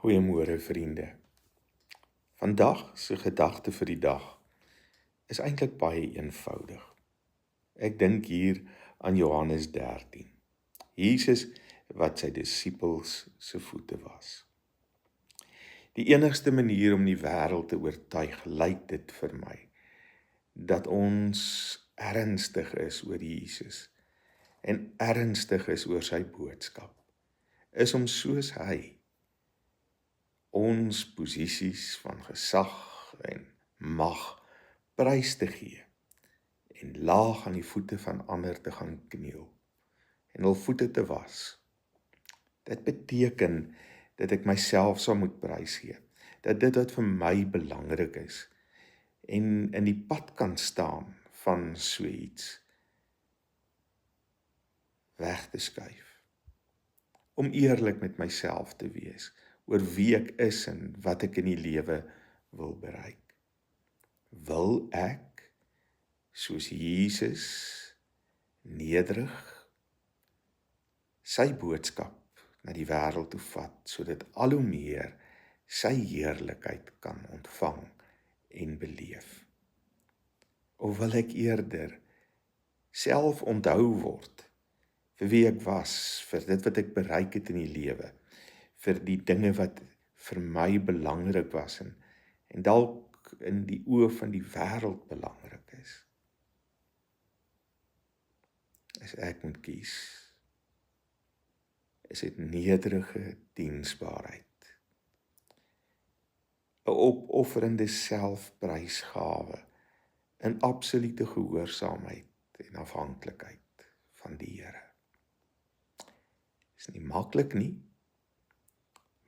Goeiemôre vriende. Vandag se gedagte vir die dag is eintlik baie eenvoudig. Ek dink hier aan Johannes 13. Jesus wat sy disippels se voete was. Die enigste manier om die wêreld te oortuig, lyk dit vir my, dat ons ernstig is oor Jesus en ernstig is oor sy boodskap, is om soos hy ons posisies van gesag en mag prys te gee en laag aan die voete van ander te gaan kniel en hul voete te was. Dit beteken dat ek myself sal moet prys gee, dat dit wat vir my belangrik is en in die pad kan staan van so iets weg te skuif. Om eerlik met myself te wees oor wie ek is en wat ek in die lewe wil bereik. Wil ek, soos Jesus, nederig, sy boodskap na die wêreld toe vat, sodat al hoe meer sy heerlikheid kan ontvang en beleef? Of wil ek eerder self onthou word vir wie ek was, vir dit wat ek bereik het in die lewe, vir die dinge wat vir my belangrik was en dalk in die oë van die wêreld belangrik is. As ek moet kies, is dit nederige diensbaarheid, 'n opofferende selfprysgawe in absolute gehoorsaamheid en afhanklikheid van die Here. Is nie maklik nie,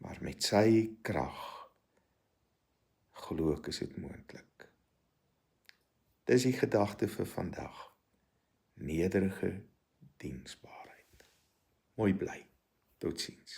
maar met sy krag glo ek is dit moontlik. Dis die gedagte vir vandag. Nederige diensbaarheid. Mooi bly. Totsiens.